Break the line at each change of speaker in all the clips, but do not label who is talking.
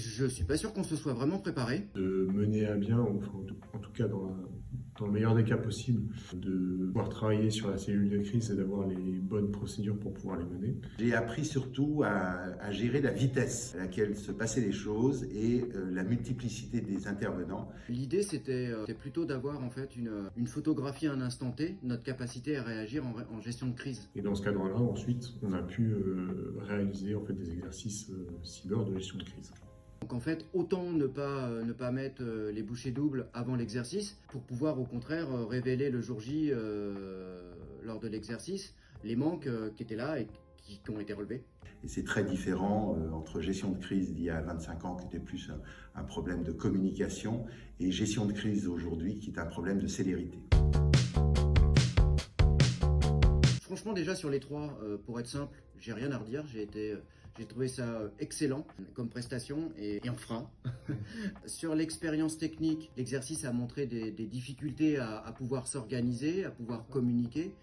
Je suis pas sûr qu'on se soit vraiment préparé.
De mener à bien, enfin, en tout cas dans le meilleur des cas possibles, de pouvoir travailler sur la cellule de crise et d'avoir les bonnes procédures pour pouvoir les mener.
J'ai appris surtout à gérer la vitesse à laquelle se passaient les choses et la multiplicité des intervenants.
L'idée, c'était plutôt d'avoir en fait une photographie à un instant T, notre capacité à réagir en gestion de crise.
Et dans ce cadre-là, ensuite, on a pu réaliser en fait des exercices cyber de gestion de crise.
Donc en fait, autant ne pas mettre les bouchées doubles avant l'exercice pour pouvoir au contraire révéler le jour J lors de l'exercice les manques qui étaient là et qui ont été relevés.
Et c'est très différent entre gestion de crise d'il y a 25 ans qui était plus un problème de communication et gestion de crise aujourd'hui qui est un problème de célérité.
Franchement, déjà sur les trois, pour être simple, j'ai rien à redire. J'ai trouvé ça excellent comme prestation et en frein. Sur l'expérience technique, l'exercice a montré des difficultés à pouvoir s'organiser, à pouvoir communiquer.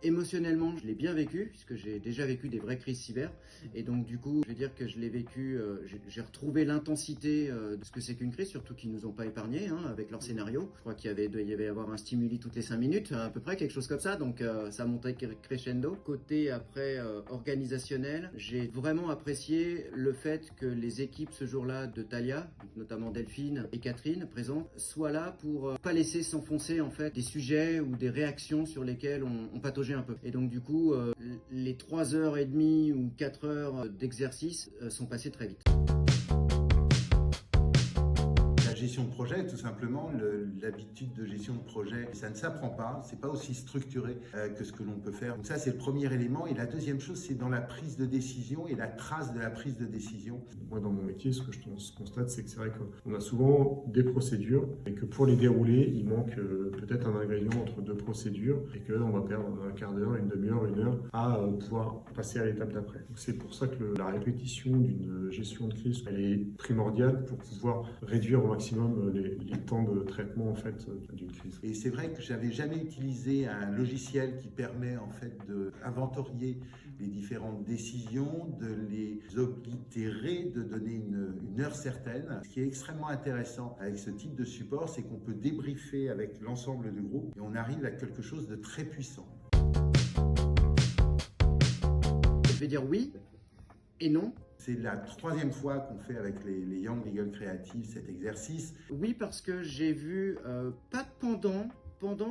Émotionnellement, je l'ai bien vécu puisque j'ai déjà vécu des vraies crises cyber. Et donc du coup, je vais dire que je l'ai vécu, j'ai retrouvé l'intensité de ce que c'est qu'une crise, surtout qu'ils nous ont pas épargnés avec leur scénario. Je crois qu'il y avait avoir un stimuli toutes les 5 minutes, à peu près, quelque chose comme ça. Donc ça a monté crescendo. Côté après organisationnel, j'ai vraiment apprécié le fait que les équipes ce jour-là de Thalia, notamment Delphine et Catherine présentes, soient là pour pas laisser s'enfoncer en fait des sujets ou des réactions sur lesquelles on pataugeait un peu. Et donc du coup, les 3h30 ou 4 heures d'exercice sont passées très vite.
La gestion de projet, tout simplement, l'habitude de gestion de projet, ça ne s'apprend pas, c'est pas aussi structuré que ce que l'on peut faire. Donc ça, c'est le premier élément. Et la deuxième chose, c'est dans la prise de décision et la trace de la prise de décision.
Moi, dans mon métier, ce que je constate, c'est que c'est vrai qu'on a souvent des procédures et que pour les dérouler, il manque peut-être un ingrédient entre deux procédures et qu'on va perdre un quart d'heure, une demi-heure, une heure à pouvoir passer à l'étape d'après. Donc c'est pour ça que la répétition d'une gestion de crise, elle est primordiale pour pouvoir réduire au maximum les temps de traitement en fait d'une crise.
Et c'est vrai que j'avais jamais utilisé un logiciel qui permet en fait d'inventorier les différentes décisions, de les oblitérer, de donner une heure certaine. Ce qui est extrêmement intéressant avec ce type de support, c'est qu'on peut débriefer avec l'ensemble du groupe et on arrive à quelque chose de très puissant.
Je vais dire oui et non.
C'est la 3e fois qu'on fait avec les Young Legal Creatives cet exercice.
Oui, parce que j'ai vu, pas pendant,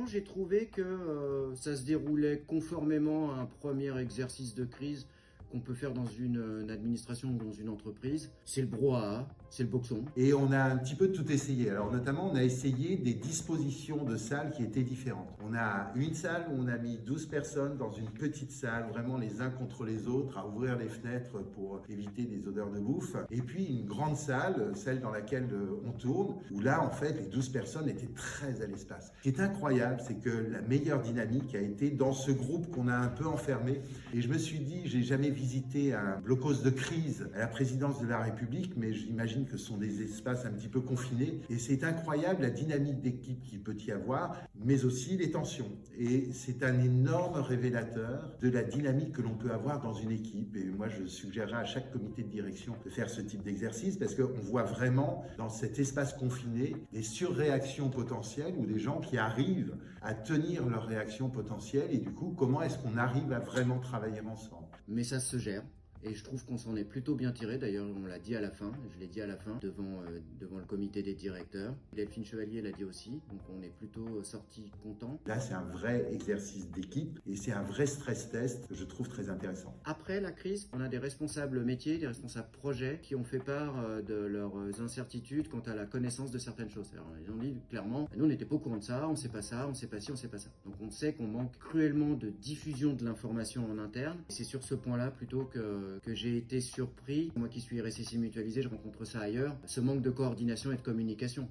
j'ai trouvé que ça se déroulait conformément à un premier exercice de crise qu'on peut faire dans une administration ou dans une entreprise. C'est le brouhaha, c'est le boxon.
Et on a un petit peu tout essayé. Alors notamment, on a essayé des dispositions de salles qui étaient différentes. On a une salle où on a mis 12 personnes dans une petite salle, vraiment les uns contre les autres, à ouvrir les fenêtres pour éviter des odeurs de bouffe. Et puis une grande salle, celle dans laquelle on tourne, où là, en fait, les 12 personnes étaient très à l'espace. Ce qui est incroyable, c'est que la meilleure dynamique a été dans ce groupe qu'on a un peu enfermé. Et je me suis dit, j'ai jamais visité un blocos de crise à la présidence de la République, mais j'imagine que ce sont des espaces un petit peu confinés. Et c'est incroyable la dynamique d'équipe qu'il peut y avoir, mais aussi les tensions. Et c'est un énorme révélateur de la dynamique que l'on peut avoir dans une équipe. Et moi, je suggérerais à chaque comité de direction de faire ce type d'exercice parce qu'on voit vraiment dans cet espace confiné des surréactions potentielles ou des gens qui arrivent à tenir leurs réactions potentielles. Et du coup, comment est-ce qu'on arrive à vraiment travailler ensemble ?
Mais ça se gère. Et je trouve qu'on s'en est plutôt bien tiré. D'ailleurs, on l'a dit à la fin, je l'ai dit à la fin, devant le comité des directeurs. Delphine Chevalier l'a dit aussi, donc on est plutôt sorti content.
Là, c'est un vrai exercice d'équipe et c'est un vrai stress test que je trouve très intéressant.
Après la crise, on a des responsables métiers, des responsables projets qui ont fait part de leurs incertitudes quant à la connaissance de certaines choses. Alors, ils ont dit clairement, nous on n'était pas au courant de ça, on sait pas ça, on sait pas ci, on sait pas ça. Donc on sait qu'on manque cruellement de diffusion de l'information en interne. Et c'est sur ce point-là plutôt que j'ai été surpris. Moi qui suis RSSI mutualisé, je rencontre ça ailleurs. Ce manque de coordination et de communication.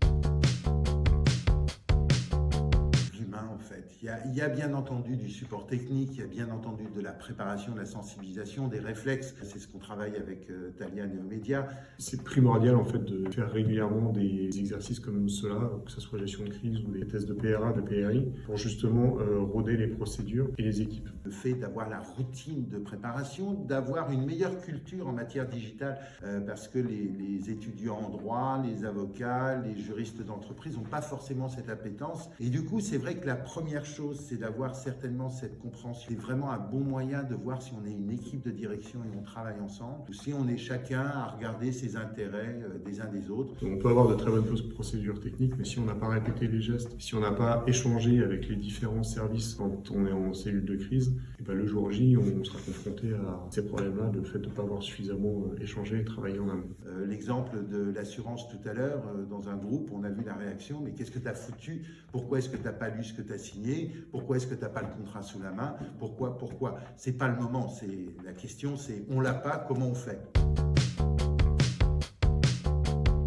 L'humain, en fait. Il y a bien entendu du support technique, il y a bien entendu de la préparation, de la sensibilisation, des réflexes. C'est ce qu'on travaille avec Talian et Omedia.
C'est primordial en fait de faire régulièrement des exercices comme cela, que ce soit gestion de crise ou des tests de PRA, de PRI, pour justement roder les procédures et les équipes.
Le fait d'avoir la routine de préparation, d'avoir une meilleure culture en matière digitale, parce que les étudiants en droit, les avocats, les juristes d'entreprise n'ont pas forcément cette appétence. Et du coup, c'est vrai que la première chose, c'est d'avoir certainement cette compréhension. C'est vraiment un bon moyen de voir si on est une équipe de direction et on travaille ensemble, ou si on est chacun à regarder ses intérêts des uns des autres.
On peut avoir de très bonnes procédures techniques, mais si on n'a pas répété les gestes, si on n'a pas échangé avec les différents services quand on est en cellule de crise, et ben le jour J, on sera confronté à ces problèmes-là, le fait de ne pas avoir suffisamment échangé et travaillé en amont.
L'exemple de l'assurance tout à l'heure, dans un groupe, on a vu la réaction, mais qu'est-ce que tu as foutu? Pourquoi est-ce que tu n'as pas lu ce que tu as signé? Pourquoi est-ce que tu n'as pas le contrat sous la main? Pourquoi? C'est pas le moment. La question, c'est on l'a pas, comment on fait?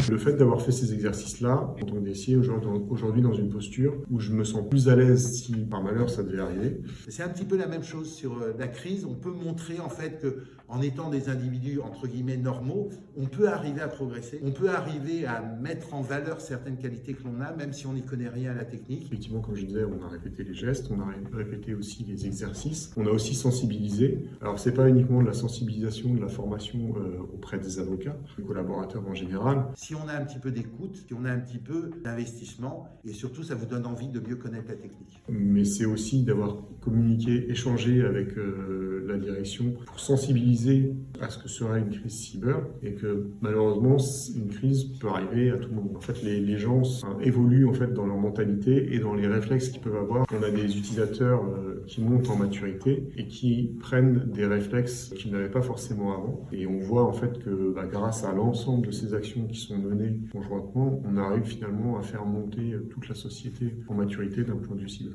Le fait d'avoir fait ces exercices-là, en tant que DSI, aujourd'hui dans une posture où je me sens plus à l'aise si par malheur ça devait arriver.
C'est un petit peu la même chose sur la crise. On peut montrer en fait que, en étant des individus entre guillemets normaux, on peut arriver à progresser, on peut arriver à mettre en valeur certaines qualités que l'on a, même si on n'y connaît rien à la technique.
Effectivement, comme je disais, on a répété les gestes, on a répété aussi les exercices, on a aussi sensibilisé. Alors c'est pas uniquement de la sensibilisation, de la formation auprès des avocats, des collaborateurs en général.
Si on a un petit peu d'écoute, si on a un petit peu d'investissement, et surtout ça vous donne envie de mieux connaître la technique.
Mais c'est aussi d'avoir communiqué, échangé avec la direction pour sensibiliser à ce que sera une crise cyber et que malheureusement une crise peut arriver à tout moment. En fait, les gens évoluent en fait dans leur mentalité et dans les réflexes qu'ils peuvent avoir. On a des utilisateurs qui montent en maturité et qui prennent des réflexes qu'ils n'avaient pas forcément avant. Et on voit en fait que grâce à l'ensemble de ces actions qui sont menées conjointement, on arrive finalement à faire monter toute la société en maturité d'un point de vue cyber.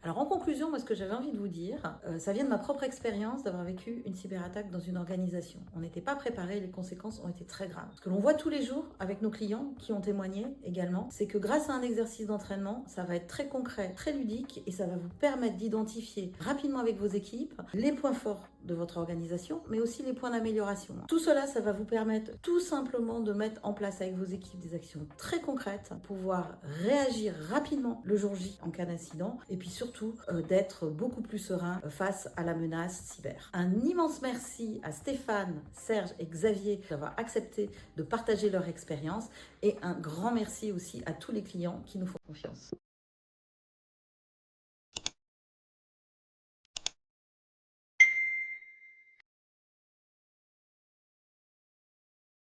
Alors en conclusion, moi ce que j'avais envie de vous dire, ça vient de ma propre expérience d'avoir vécu une cyberattaque dans une organisation. On n'était pas préparé, les conséquences ont été très graves. Ce que l'on voit tous les jours avec nos clients qui ont témoigné également, c'est que grâce à un exercice d'entraînement, ça va être très concret, très ludique et ça va vous permettre d'identifier rapidement avec vos équipes les points forts de votre organisation, mais aussi les points d'amélioration. Tout cela, ça va vous permettre tout simplement de mettre en place avec vos équipes des actions très concrètes, pouvoir réagir rapidement le jour J en cas d'incident et puis surtout d'être beaucoup plus serein face à la menace cyber. Un immense merci à Stéphane, Serge et Xavier d'avoir accepté de partager leur expérience et un grand merci aussi à tous les clients qui nous font confiance.